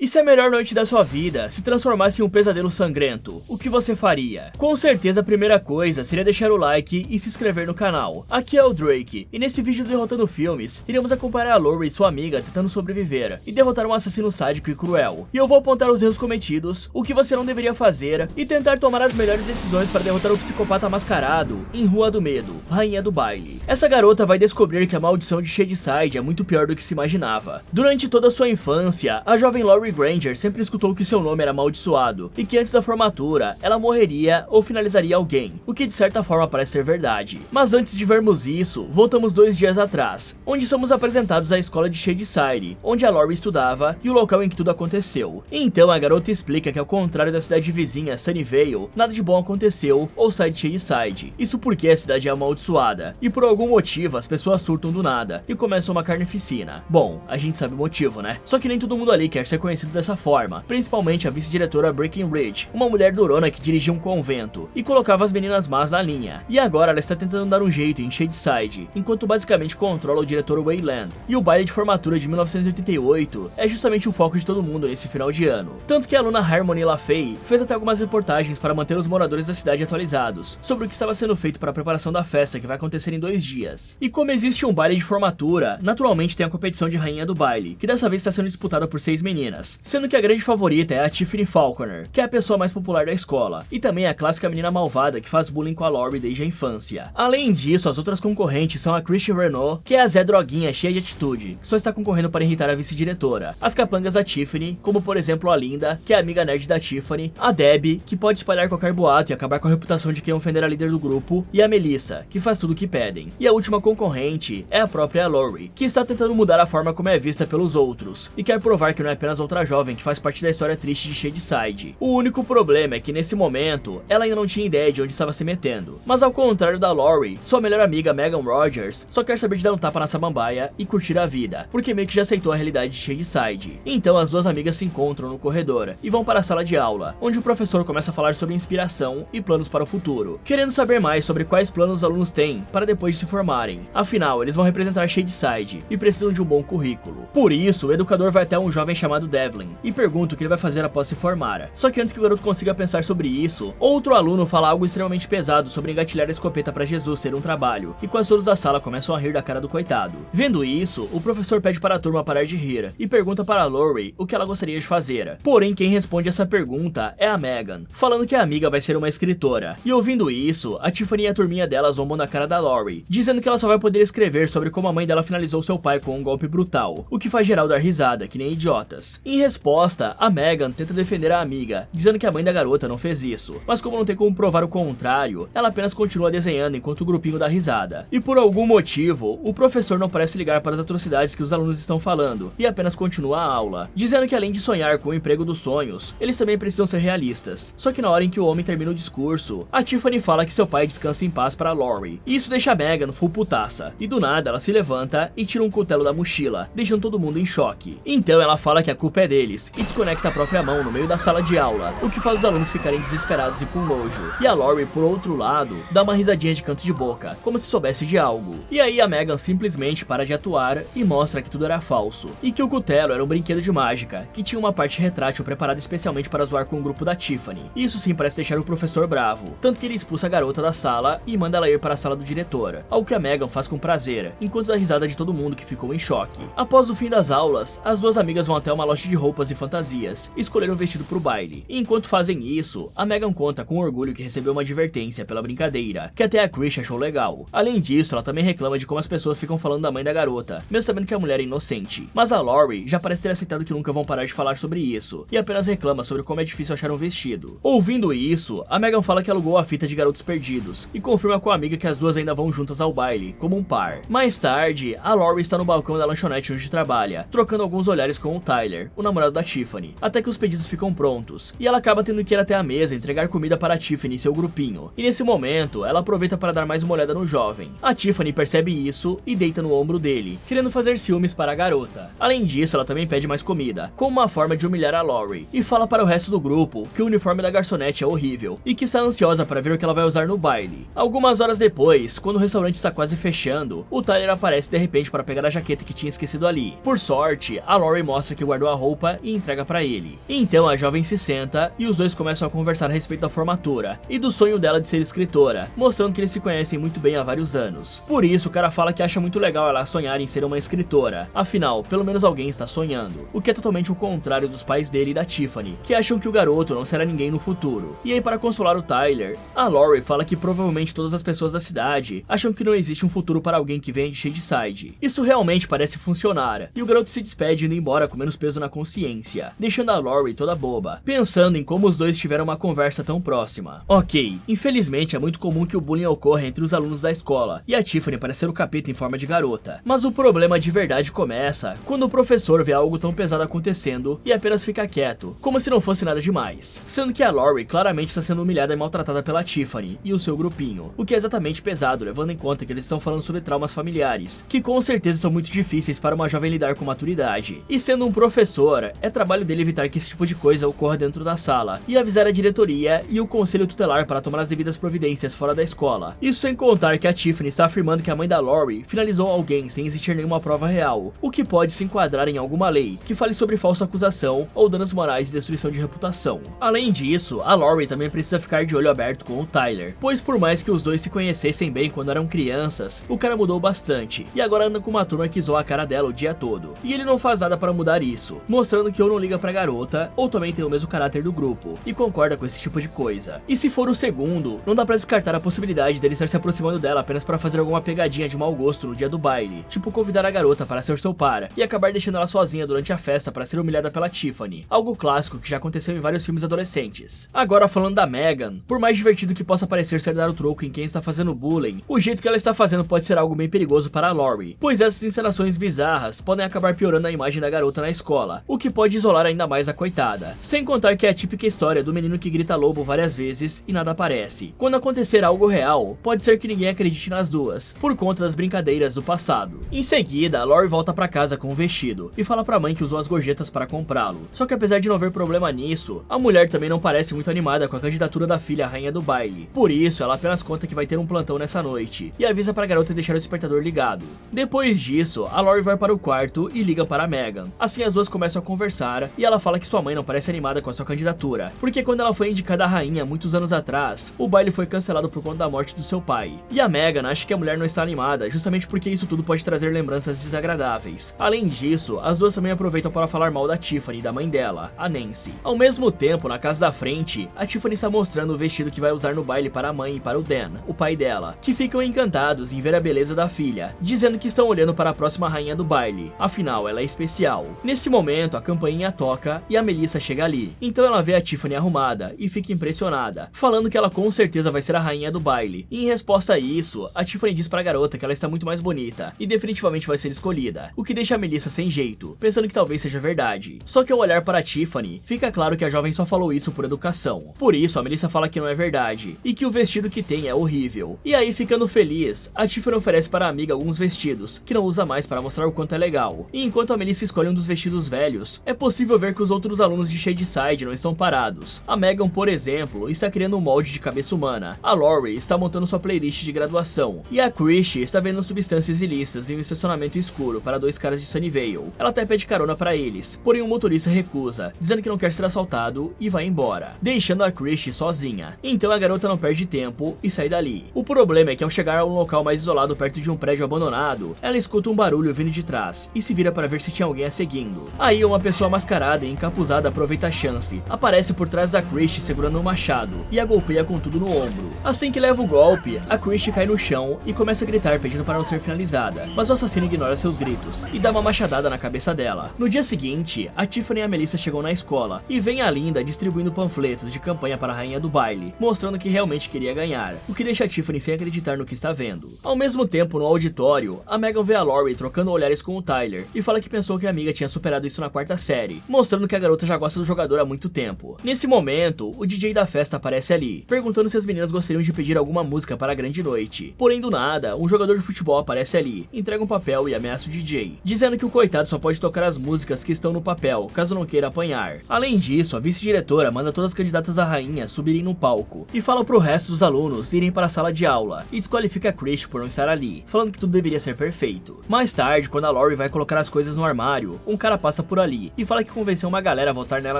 E se a melhor noite da sua vida se transformasse em um pesadelo sangrento, o que você faria? Com certeza a primeira coisa seria deixar o like e se inscrever no canal. Aqui é o Drake, e nesse vídeo do Derrotando Filmes, iremos acompanhar a Lori e sua amiga tentando sobreviver e derrotar um assassino sádico e cruel. E eu vou apontar os erros cometidos, o que você não deveria fazer e tentar tomar as melhores decisões para derrotar o psicopata mascarado em Rua do Medo, rainha do baile. Essa garota vai descobrir que a maldição de Shadyside é muito pior do que se imaginava. Durante toda a sua infância, a jovem Lori Granger sempre escutou que seu nome era amaldiçoado e que antes da formatura ela morreria ou finalizaria alguém, o que de certa forma parece ser verdade. Mas antes de vermos isso, voltamos 2 dias atrás, onde somos apresentados à escola de Shadyside, onde a Lori estudava e o local em que tudo aconteceu. Então a garota explica que ao contrário da cidade vizinha Sunnyvale, nada de bom aconteceu ou sai de Shadyside. Isso porque a cidade é amaldiçoada e por algum motivo as pessoas surtam do nada e começam uma carnificina. Bom, a gente sabe o motivo, né? Só que nem todo mundo ali quer ser conhecido dessa forma, principalmente a vice-diretora Breckenridge, uma mulher durona que dirigia um convento e colocava as meninas más na linha. E agora ela está tentando dar um jeito em Shadyside, enquanto basicamente controla o diretor Wayland. E o baile de formatura de 1988 é justamente o foco de todo mundo nesse final de ano. Tanto que a aluna Harmony LaFay fez até algumas reportagens para manter os moradores da cidade atualizados sobre o que estava sendo feito para a preparação da festa que vai acontecer em 2 dias. E como existe um baile de formatura, naturalmente tem a competição de rainha do baile, que dessa vez está sendo disputada por 6 meninas, sendo que a grande favorita é a Tiffany Falconer, que é a pessoa mais popular da escola, e também a clássica menina malvada que faz bullying com a Lori desde a infância. Além disso, as outras concorrentes são a Christy Renault, que é a Zé Droguinha cheia de atitude, que só está concorrendo para irritar a vice-diretora, as capangas da Tiffany, como por exemplo a Linda, que é a amiga nerd da Tiffany, a Debbie, que pode espalhar qualquer boato e acabar com a reputação de quem ofender a líder do grupo, e a Melissa, que faz tudo o que pedem. E a última concorrente é a própria Lori, que está tentando mudar a forma como é vista pelos outros, e quer provar que não é apenas outra jovem que faz parte da história triste de Shadyside. O único problema é que nesse momento, ela ainda não tinha ideia de onde estava se metendo. Mas ao contrário da Lori, sua melhor amiga Megan Rogers só quer saber de dar um tapa na samambaia e curtir a vida, porque meio que já aceitou a realidade de Shadyside. Então as duas amigas se encontram no corredor e vão para a sala de aula, onde o professor começa a falar sobre inspiração e planos para o futuro, querendo saber mais sobre quais planos os alunos têm para depois de se formarem. Afinal, eles vão representar Shadyside e precisam de um bom currículo. Por isso, o educador vai até um jovem chamado Devlin e pergunta o que ele vai fazer após se formar. Só que antes que o garoto consiga pensar sobre isso, outro aluno fala algo extremamente pesado sobre engatilhar a escopeta para Jesus ter um trabalho, e quase todos da sala começam a rir da cara do coitado. Vendo isso, o professor pede para a turma parar de rir e pergunta para a Lori o que ela gostaria de fazer. Porém, quem responde essa pergunta é a Megan, falando que a amiga vai ser uma escritora. E ouvindo isso, a Tiffany e a turminha dela zombam da cara da Lori, dizendo que ela só vai poder escrever sobre como a mãe dela finalizou seu pai com um golpe brutal, o que faz geral dar risada, que nem idiotas. Em resposta, a Megan tenta defender a amiga, dizendo que a mãe da garota não fez isso, mas como não tem como provar o contrário, ela apenas continua desenhando enquanto o grupinho dá risada. E por algum motivo, o professor não parece ligar para as atrocidades que os alunos estão falando, e apenas continua a aula, dizendo que além de sonhar com o emprego dos sonhos, eles também precisam ser realistas. Só que na hora em que o homem termina o discurso, a Tiffany fala que seu pai descansa em paz para Lori, e isso deixa a Megan full putaça, e do nada ela se levanta e tira um cutelo da mochila, deixando todo mundo em choque. Então ela fala que a culpa é deles, e desconecta a própria mão no meio da sala de aula, o que faz os alunos ficarem desesperados e com nojo. E a Lori, por outro lado, dá uma risadinha de canto de boca, como se soubesse de algo. E aí a Megan simplesmente para de atuar e mostra que tudo era falso, e que o cutelo era um brinquedo de mágica, que tinha uma parte retrátil preparada especialmente para zoar com o grupo da Tiffany. E isso sim parece deixar o professor bravo, tanto que ele expulsa a garota da sala e manda ela ir para a sala do diretor, algo que a Megan faz com prazer, enquanto dá risada de todo mundo que ficou em choque. Após o fim das aulas, as duas amigas vão até uma loja de roupas e fantasias e escolher um vestido pro baile. E enquanto fazem isso, a Megan conta com orgulho que recebeu uma advertência pela brincadeira, que até a Chris achou legal. Além disso, ela também reclama de como as pessoas ficam falando da mãe da garota, mesmo sabendo que a mulher é inocente. Mas a Lori já parece ter aceitado que nunca vão parar de falar sobre isso, e apenas reclama sobre como é difícil achar um vestido. Ouvindo isso, a Megan fala que alugou a fita de Garotos Perdidos, e confirma com a amiga que as duas ainda vão juntas ao baile, como um par. Mais tarde, a Lori está no balcão da lanchonete onde trabalha, trocando alguns olhares com o Tyler, o namorado da Tiffany, até que os pedidos ficam prontos, e ela acaba tendo que ir até a mesa entregar comida para a Tiffany e seu grupinho. E nesse momento, ela aproveita para dar mais uma olhada no jovem. A Tiffany percebe isso e deita no ombro dele, querendo fazer ciúmes para a garota. Além disso, ela também pede mais comida, como uma forma de humilhar a Lori, e fala para o resto do grupo que o uniforme da garçonete é horrível, e que está ansiosa para ver o que ela vai usar no baile. Algumas horas depois, quando o restaurante está quase fechando, o Tyler aparece de repente para pegar a jaqueta que tinha esquecido ali. Por sorte, a Lori mostra que guardou a roupa roupa e entrega pra ele. Então a jovem se senta e os dois começam a conversar a respeito da formatura e do sonho dela de ser escritora, mostrando que eles se conhecem muito bem há vários anos. Por isso o cara fala que acha muito legal ela sonhar em ser uma escritora, afinal, pelo menos alguém está sonhando, o que é totalmente o contrário dos pais dele e da Tiffany, que acham que o garoto não será ninguém no futuro. E aí, para consolar o Tyler, a Lori fala que provavelmente todas as pessoas da cidade acham que não existe um futuro para alguém que vem de Shadyside. Isso realmente parece funcionar, e o garoto se despede indo embora com menos peso na consciência, deixando a Lori toda boba, pensando em como os dois tiveram uma conversa tão próxima. Ok, infelizmente é muito comum que o bullying ocorra entre os alunos da escola, e a Tiffany parece ser o capeta em forma de garota. Mas o problema de verdade começa quando o professor vê algo tão pesado acontecendo e apenas fica quieto, como se não fosse nada demais, sendo que a Lori claramente está sendo humilhada e maltratada pela Tiffany e o seu grupinho, o que é exatamente pesado, levando em conta que eles estão falando sobre traumas familiares, que com certeza são muito difíceis para uma jovem lidar com maturidade. E sendo um professor, é trabalho dele evitar que esse tipo de coisa ocorra dentro da sala, e avisar a diretoria e o conselho tutelar para tomar as devidas providências fora da escola. Isso sem contar que a Tiffany está afirmando que a mãe da Lori finalizou alguém sem existir nenhuma prova real, o que pode se enquadrar em alguma lei que fale sobre falsa acusação ou danos morais e destruição de reputação. Além disso, a Lori também precisa ficar de olho aberto com o Tyler, pois por mais que os dois se conhecessem bem quando eram crianças, o cara mudou bastante, e agora anda com uma turma que zoa a cara dela o dia todo. E ele não faz nada para mudar isso, mostrando que ou não liga pra garota, ou também tem o mesmo caráter do grupo, e concorda com esse tipo de coisa. E se for o segundo, não dá pra descartar a possibilidade dele estar se aproximando dela apenas para fazer alguma pegadinha de mau gosto no dia do baile, tipo convidar a garota para ser seu par, e acabar deixando ela sozinha durante a festa para ser humilhada pela Tiffany, algo clássico que já aconteceu em vários filmes adolescentes. Agora falando da Megan, por mais divertido que possa parecer ser dar o troco em quem está fazendo bullying, o jeito que ela está fazendo pode ser algo bem perigoso para a Lori, pois essas encenações bizarras podem acabar piorando a imagem da garota na escola, o que pode isolar ainda mais a coitada. Sem contar que é a típica história do menino que grita lobo várias vezes e nada aparece. Quando acontecer algo real, pode ser que ninguém acredite nas duas, por conta das brincadeiras do passado. Em seguida, a Lori volta para casa com o vestido e fala pra mãe que usou as gorjetas para comprá-lo. Só que apesar de não ver problema nisso, a mulher também não parece muito animada com a candidatura da filha à rainha do baile. Por isso, ela apenas conta que vai ter um plantão nessa noite e avisa pra garota deixar o despertador ligado. Depois disso, a Lori vai para o quarto e liga para a Megan. Assim as duas começam a conversar e ela fala que sua mãe não parece animada com a sua candidatura, porque quando ela foi indicada a rainha muitos anos atrás, o baile foi cancelado por conta da morte do seu pai. E a Megan acha que a mulher não está animada justamente porque isso tudo pode trazer lembranças desagradáveis. Além disso, as duas também aproveitam para falar mal da Tiffany e da mãe dela, a Nancy. Ao mesmo tempo, na casa da frente, a Tiffany está mostrando o vestido que vai usar no baile para a mãe e para o Dan, o pai dela, que ficam encantados em ver a beleza da filha, dizendo que estão olhando para a próxima rainha do baile, afinal ela é especial. Nesse momento, a campainha toca e a Melissa chega ali, então ela vê a Tiffany arrumada e fica impressionada, falando que ela com certeza vai ser a rainha do baile. E em resposta a isso, a Tiffany diz pra garota que ela está muito mais bonita e definitivamente vai ser escolhida, o que deixa a Melissa sem jeito, pensando que talvez seja verdade. Só que ao olhar para a Tiffany, fica claro que a jovem só falou isso por educação. Por isso, a Melissa fala que não é verdade e que o vestido que tem é horrível. E aí, ficando feliz, a Tiffany oferece para a amiga alguns vestidos que não usa mais para mostrar o quanto é legal. E enquanto a Melissa escolhe um dos vestidos velhos, é possível ver que os outros alunos de Shadyside não estão parados. A Megan, por exemplo, está criando um molde de cabeça humana. A Lori está montando sua playlist de graduação. E a Chrissy está vendo substâncias ilícitas em um estacionamento escuro para dois caras de Sunnyvale. Ela até pede carona para eles, porém o motorista recusa, dizendo que não quer ser assaltado e vai embora, deixando a Chrissy sozinha. Então a garota não perde tempo e sai dali. O problema é que ao chegar a um local mais isolado perto de um prédio abandonado, ela escuta um barulho vindo de trás e se vira para ver se tinha alguém a seguindo. Aí uma pessoa mascarada e encapuzada aproveita a chance, aparece por trás da Chrissy segurando um machado e a golpeia com tudo no ombro. Assim que leva o golpe, a Chrissy cai no chão e começa a gritar pedindo para não ser finalizada, mas o assassino ignora seus gritos e dá uma machadada na cabeça dela. No dia seguinte, a Tiffany e a Melissa chegam na escola e vem a Linda distribuindo panfletos de campanha para a rainha do baile, mostrando que realmente queria ganhar, o que deixa a Tiffany sem acreditar no que está vendo. Ao mesmo tempo, no auditório, a Megan vê a Lori trocando olhares com o Tyler e fala que pensou que a amiga tinha superado isso na quarta série, mostrando que a garota já gosta do jogador há muito tempo. Nesse momento, o DJ da festa aparece ali, perguntando se as meninas gostariam de pedir alguma música para a grande noite. Porém, do nada, um jogador de futebol aparece ali, entrega um papel e ameaça o DJ, dizendo que o coitado só pode tocar as músicas que estão no papel, caso não queira apanhar. Além disso, a vice-diretora manda todas as candidatas à rainha subirem no palco e fala pro resto dos alunos irem para a sala de aula e desqualifica a Chrissy por não estar ali, falando que tudo deveria ser perfeito. Mais tarde, quando a Lori vai colocar as coisas no armário, um cara passa por por ali e fala que convenceu uma galera a votar nela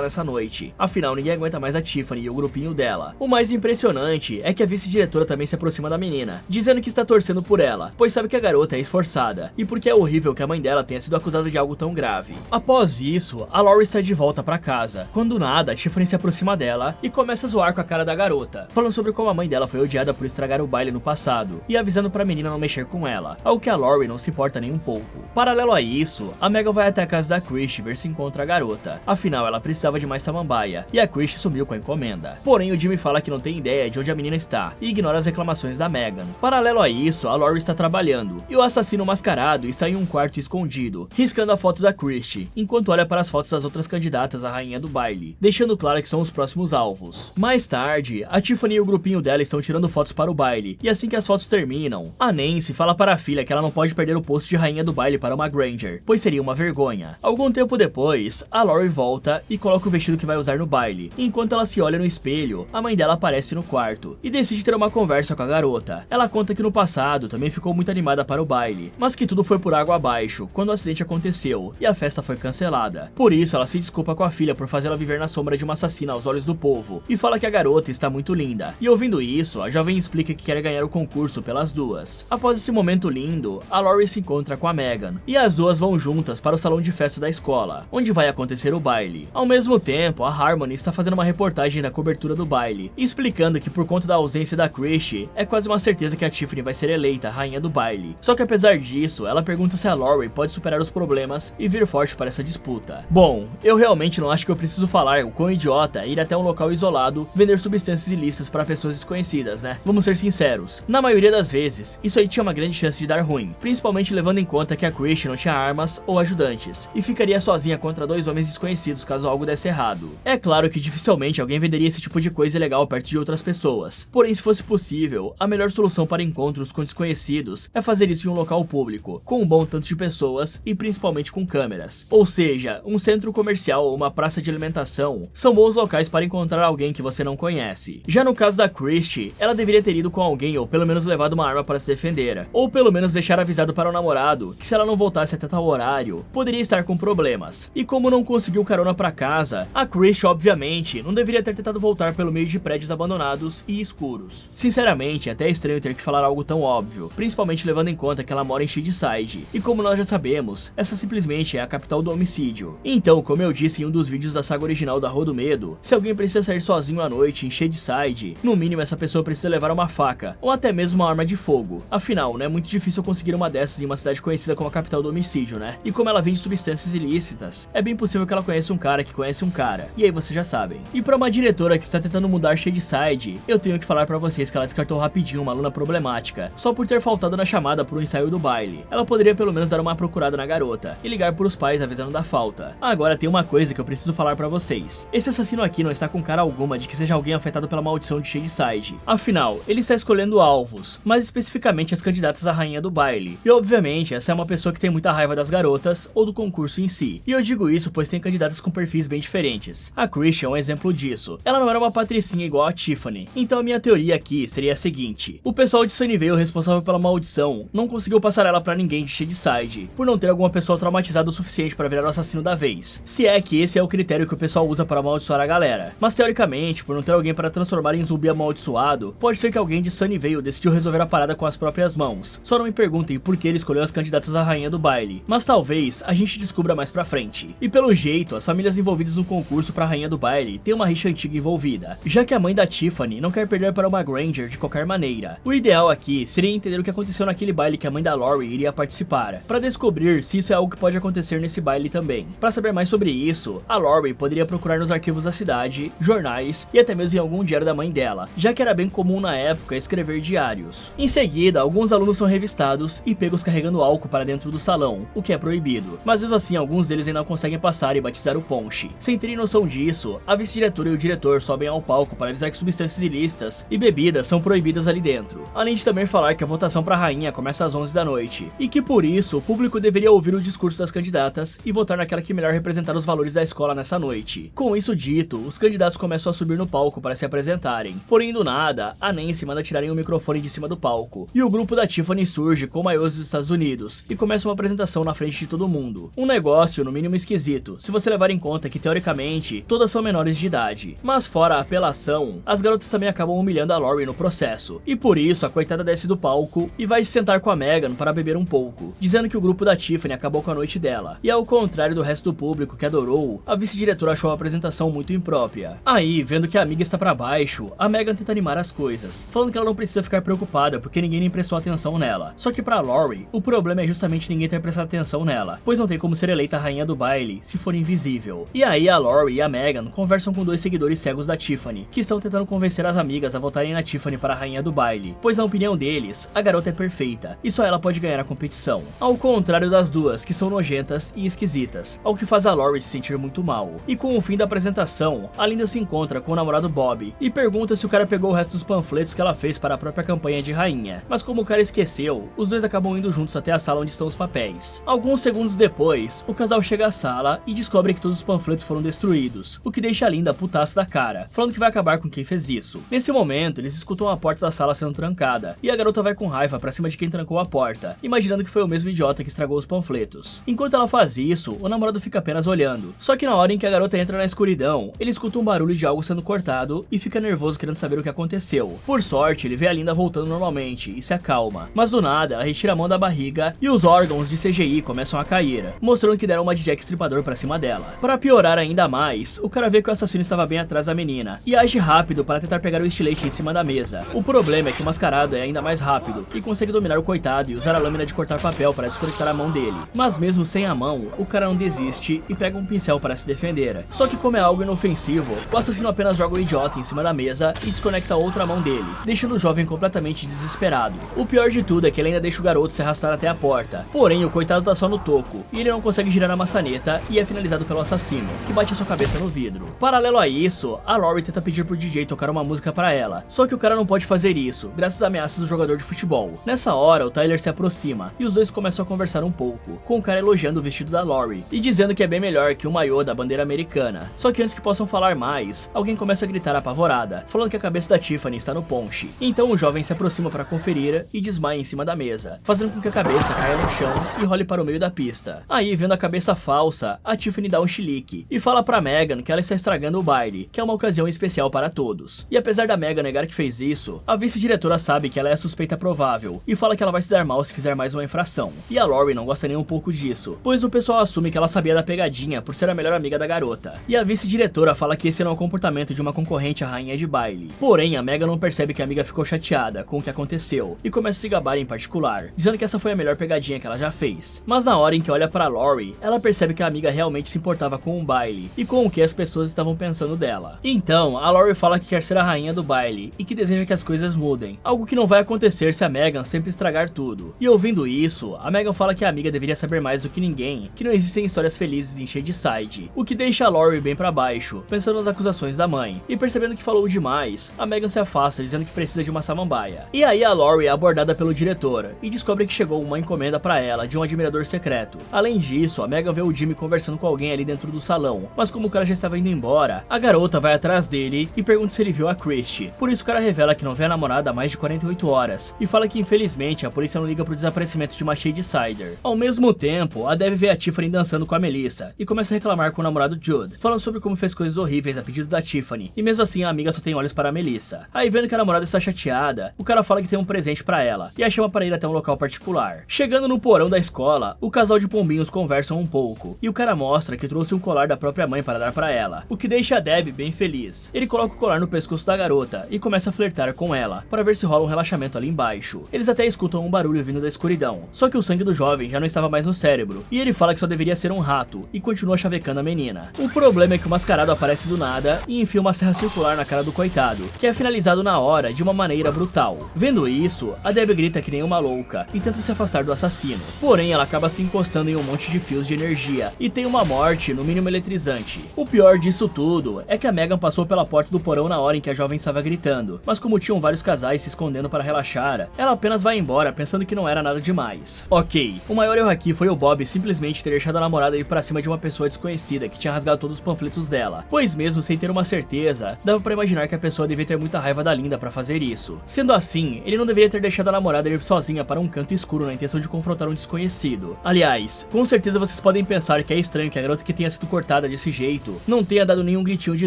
nessa noite. Afinal, ninguém aguenta mais a Tiffany e o grupinho dela. O mais impressionante é que a vice-diretora também se aproxima da menina, dizendo que está torcendo por ela, pois sabe que a garota é esforçada e porque é horrível que a mãe dela tenha sido acusada de algo tão grave. Após isso, a Laurie está de volta pra casa, quando do nada a Tiffany se aproxima dela e começa a zoar com a cara da garota, falando sobre como a mãe dela foi odiada por estragar o baile no passado e avisando pra menina não mexer com ela, ao que a Laurie não se importa nem um pouco. Paralelo a isso, a Megan vai até a casa da Christie ver se encontra a garota, afinal ela precisava de mais samambaia e a Christie sumiu com a encomenda. Porém, o Jimmy fala que não tem ideia de onde a menina está e ignora as reclamações da Megan. Paralelo a isso, a Laurie está trabalhando e o assassino mascarado está em um quarto escondido, riscando a foto da Christie, enquanto olha para as fotos das outras candidatas à rainha do baile, deixando claro que são os próximos alvos. Mais tarde, a Tiffany e o grupinho dela estão tirando fotos para o baile, e assim que as fotos terminam, a Nancy fala para a filha que ela não pode perder o posto de rainha do baile para uma Granger, pois seria uma vergonha. Algum tempo depois, a Laurie volta e coloca o vestido que vai usar no baile. Enquanto ela se olha no espelho, a mãe dela aparece no quarto e decide ter uma conversa com a garota. Ela conta que no passado também ficou muito animada para o baile, mas que tudo foi por água abaixo quando o acidente aconteceu e a festa foi cancelada. Por isso, ela se desculpa com a filha por fazê-la viver na sombra de uma assassina aos olhos do povo e fala que a garota está muito linda. E ouvindo isso, a jovem explica que quer ganhar o concurso pelas duas. Após esse momento lindo, a Laurie se encontra com a Megan e as duas vão juntas para o salão de festa da escola, onde vai acontecer o baile. Ao mesmo tempo, a Harmony está fazendo uma reportagem da cobertura do baile, explicando que por conta da ausência da Christie, é quase uma certeza que a Tiffany vai ser eleita a rainha do baile. Só que apesar disso, ela pergunta se a Laurie pode superar os problemas e vir forte para essa disputa. Bom, eu realmente não acho que eu preciso falar o quão idiota é ir até um local isolado vender substâncias ilícitas para pessoas desconhecidas, né? Vamos ser sinceros. Na maioria das vezes, isso aí tinha uma grande chance de dar ruim, principalmente levando em conta que a Christie não tinha armas ou ajudantes, e ficaria sozinha contra dois homens desconhecidos caso algo desse errado. É claro que dificilmente alguém venderia esse tipo de coisa ilegal perto de outras pessoas, porém se fosse possível, a melhor solução para encontros com desconhecidos é fazer isso em um local público, com um bom tanto de pessoas e principalmente com câmeras. Ou seja, um centro comercial ou uma praça de alimentação são bons locais para encontrar alguém que você não conhece. Já no caso da Christie, ela deveria ter ido com alguém ou pelo menos levado uma arma para se defender, ou pelo menos deixar avisado para o namorado que se ela não voltasse até tal horário, poderia estar com problemas. E como não conseguiu carona para casa, a Christie obviamente não deveria ter tentado voltar pelo meio de prédios abandonados e escuros. Sinceramente, é até estranho ter que falar algo tão óbvio, principalmente levando em conta que ela mora em Shadyside, e como nós já sabemos, essa simplesmente é a capital do homicídio. Então, como eu disse em um dos vídeos da saga original da Rua do Medo, se alguém precisa sair sozinho à noite em Shadyside, no mínimo essa pessoa precisa levar uma faca, ou até mesmo uma arma de fogo. Afinal, não é muito difícil conseguir uma dessas em uma cidade conhecida como a capital do homicídio, né? E como ela vende substâncias ilícitas, é bem possível que ela conheça um cara que conhece um cara, e aí vocês já sabem. E pra uma diretora que está tentando mudar Shadyside, eu tenho que falar pra vocês que ela descartou rapidinho uma aluna problemática, só por ter faltado na chamada pro ensaio do baile. Ela poderia pelo menos dar uma procurada na garota, e ligar pros pais avisando da falta. Agora tem uma coisa que eu preciso falar pra vocês. Esse assassino aqui não está com cara alguma de que seja alguém afetado pela maldição de Shadyside. Afinal, ele está escolhendo alvos, mais especificamente as candidatas à rainha do baile. E obviamente, essa é uma pessoa que tem muita raiva das garotas, ou do concurso em si. E eu digo isso pois tem candidatas com perfis bem diferentes. A Christie é um exemplo disso. Ela não era uma patricinha igual a Tiffany. Então a minha teoria aqui seria a seguinte: o pessoal de Sunnyvale responsável pela maldição não conseguiu passar ela pra ninguém de Shadyside, por não ter alguma pessoa traumatizada o suficiente pra virar o assassino da vez. Se é que esse é o critério que o pessoal usa para amaldiçoar a galera. Mas teoricamente, por não ter alguém para transformar em zumbi amaldiçoado, pode ser que alguém de Sunnyvale decidiu resolver a parada com as próprias mãos. Só não me perguntem por que ele escolheu as candidatas à rainha do baile, mas talvez a gente descubra mais pra frente. E pelo jeito, as famílias envolvidas no concurso pra rainha do baile têm uma rixa antiga envolvida, já que a mãe da Tiffany não quer perder para uma Granger de qualquer maneira. O ideal aqui seria entender o que aconteceu naquele baile que a mãe da Laurie iria participar, para descobrir se isso é algo que pode acontecer nesse baile também. Para saber mais sobre isso, a Laurie poderia procurar nos arquivos da cidade, jornais e até mesmo em algum diário da mãe dela, já que era bem comum na época escrever diários. Em seguida, alguns alunos são revistados e pegos carregando álcool para dentro do salão, o que é proibido, mas mesmo assim alguns deles ainda não conseguem passar e batizar o ponche. Sem terem noção disso, a vice-diretora e o diretor sobem ao palco para avisar que substâncias ilícitas e bebidas são proibidas ali dentro, além de também falar que a votação para rainha começa às 11 da noite, e que por isso o público deveria ouvir o discurso das candidatas e votar naquela que melhor representar os valores da escola nessa noite. Com isso dito, os candidatos começam a subir no palco para se apresentarem, porém do nada, a Nancy manda tirarem o microfone de cima do palco, e o grupo da Tiffany surge com maiôs dos Estados Unidos, e começa uma apresentação na frente de todo mundo. Um negócio, no mínimo esquisito, se você levar em conta que teoricamente todas são menores de idade. Mas fora a apelação, as garotas também acabam humilhando a Lori no processo, e por isso a coitada desce do palco e vai se sentar com a Megan para beber um pouco, dizendo que o grupo da Tiffany acabou com a noite dela. E ao contrário do resto do público que adorou, a vice-diretora achou a apresentação muito imprópria. Aí, vendo que a amiga está para baixo, a Megan tenta animar as coisas, falando que ela não precisa ficar preocupada porque ninguém nem prestou atenção nela. Só que pra Lori, o problema é justamente ninguém ter prestado atenção nela, pois não tem como ser eleita a rainha do baile se for invisível. E aí a Lori e a Megan conversam com dois seguidores cegos da Tiffany, que estão tentando convencer as amigas a votarem na Tiffany para a rainha do baile, pois na opinião deles, a garota é perfeita, e só ela pode ganhar a competição. Ao contrário das duas, que são nojentas e esquisitas, ao que faz a Lori se sentir muito mal. E com o fim da apresentação, a Linda se encontra com o namorado Bob, e pergunta se o cara pegou o resto dos panfletos que ela fez para a própria campanha de rainha, mas como o cara esqueceu, os dois acabam indo juntos até a sala onde estão os papéis. Alguns segundos depois, o casal chega à sala e descobre que todos os panfletos foram destruídos, o que deixa a Linda putaça da cara, falando que vai acabar com quem fez isso. Nesse momento, eles escutam a porta da sala sendo trancada, e a garota vai com raiva pra cima de quem trancou a porta, imaginando que foi o mesmo idiota que estragou os panfletos. Enquanto ela faz isso, o namorado fica apenas olhando, só que na hora em que a garota entra na escuridão, ele escuta um barulho de algo sendo cortado e fica nervoso querendo saber o que aconteceu. Por sorte, ele vê a Linda voltando normalmente e se acalma, mas do nada ela retira a mão da barriga e os órgãos de CGI começam a cair, mostrando que deram uma de Jack Stripador pra cima dela. Para piorar ainda mais, o cara vê que o assassino estava bem atrás da menina e age rápido para tentar pegar o estilete em cima da mesa. O problema é que o mascarado é ainda mais rápido e consegue dominar o coitado e usar a lâmina de cortar papel para desconectar a mão dele. Mas mesmo sem a mão, o cara não desiste e pega um pincel para se defender. Só que como é algo inofensivo, o assassino apenas joga o idiota em cima da mesa e desconecta a outra mão dele, deixando o jovem completamente desesperado. O pior de tudo é que ele ainda deixa o garoto se arrastar até a porta, porém o coitado tá só no toco e ele não consegue girar a maçaneta e é finalizado pelo assassino, que bate a sua cabeça no vidro. Paralelo a isso, a Lori tenta pedir pro DJ tocar uma música pra ela, só que o cara não pode fazer isso, graças às ameaças do jogador de futebol. Nessa hora, o Tyler se aproxima e os dois começam a conversar um pouco, com o cara elogiando o vestido da Lori e dizendo que é bem melhor que o maiô da bandeira americana. Só que antes que possam falar mais, alguém começa a gritar apavorada, falando que a cabeça da Tiffany está no ponche. Então o jovem se aproxima para conferir e desmaia em cima da mesa, fazendo com que a cabeça caia no chão e role para o meio da pista. Aí, vendo a cabeça falsa, a Tiffany dá um chilique e fala pra Megan que ela está estragando o baile, que é uma ocasião especial para todos. E apesar da Megan negar que fez isso, a vice-diretora sabe que ela é a suspeita provável e fala que ela vai se dar mal se fizer mais uma infração. E a Lori não gosta nem um pouco disso, pois o pessoal assume que ela sabia da pegadinha por ser a melhor amiga da garota. E a vice-diretora fala que esse não é o comportamento de uma concorrente à rainha de baile. Porém, a Megan não percebe que a amiga ficou chateada com o que aconteceu e começa a se gabar em particular, dizendo que essa foi a melhor pegadinha que ela já fez. Mas na hora em que olha pra Lori, ela percebe que a amiga realmente se importava com o baile e com o que as pessoas estavam pensando dela. Então, a Lori fala que quer ser a rainha do baile e que deseja que as coisas mudem, algo que não vai acontecer se a Megan sempre estragar tudo. E ouvindo isso, a Megan fala que a amiga deveria saber mais do que ninguém, que não existem histórias felizes em Shadyside, o que deixa a Lori bem pra baixo, pensando nas acusações da mãe. E percebendo que falou demais, a Megan se afasta, dizendo que precisa de uma samambaia. E aí a Lori é abordada pelo diretor e descobre que chegou uma encomenda pra ela de um admirador secreto. Além disso, a Megan vê o Jimmy conversando com alguém ali dentro do salão, mas como o cara já estava indo embora, a garota vai atrás dele e pergunta se ele viu a Christie. Por isso o cara revela que não vê a namorada há mais de 48 horas e fala que infelizmente a polícia não liga pro desaparecimento de uma Shadesider. Ao mesmo tempo, a Dev vê a Tiffany dançando com a Melissa e começa a reclamar com o namorado Jude, falando sobre como fez coisas horríveis a pedido da Tiffany, e mesmo assim a amiga só tem olhos para a Melissa. Aí vendo que a namorada está chateada, o cara fala que tem um presente pra ela e a chama para ir até um local particular. Chegando no porão da escola, o casal de pombinhos conversam um pouco e o cara mostra que trouxe um colar da própria mãe para dar pra ela, o que deixa a Deb bem feliz. Ele coloca o colar no pescoço da garota e começa a flertar com ela, para ver se rola um relaxamento ali embaixo. Eles até escutam um barulho vindo da escuridão, só que o sangue do jovem já não estava mais no cérebro, e ele fala que só deveria ser um rato, e continua chavecando a menina. O problema é que o mascarado aparece do nada e enfia uma serra circular na cara do coitado, que é finalizado na hora de uma maneira brutal. Vendo isso, a Deb grita que nem uma louca e tenta se afastar do assassino, porém ela acaba se encostando em um monte de fios de energia e tem uma morte no mínimo eletrizante. O pior disso tudo é que a Megan passou pela porta do porão na hora em que a jovem estava gritando, mas como tinham vários casais se escondendo para relaxar, ela apenas vai embora pensando que não era nada demais. Ok, o maior erro aqui foi o Bob simplesmente ter deixado a namorada ir pra cima de uma pessoa desconhecida que tinha rasgado todos os panfletos dela, pois mesmo sem ter uma certeza, dava pra imaginar que a pessoa devia ter muita raiva da Linda pra fazer isso. Sendo assim, ele não deveria ter deixado a namorada ir sozinha para um canto escuro na intenção de confrontar um desconhecido. Aliás, com certeza vocês podem podem pensar que é estranho que a garota que tenha sido cortada desse jeito não tenha dado nenhum gritinho de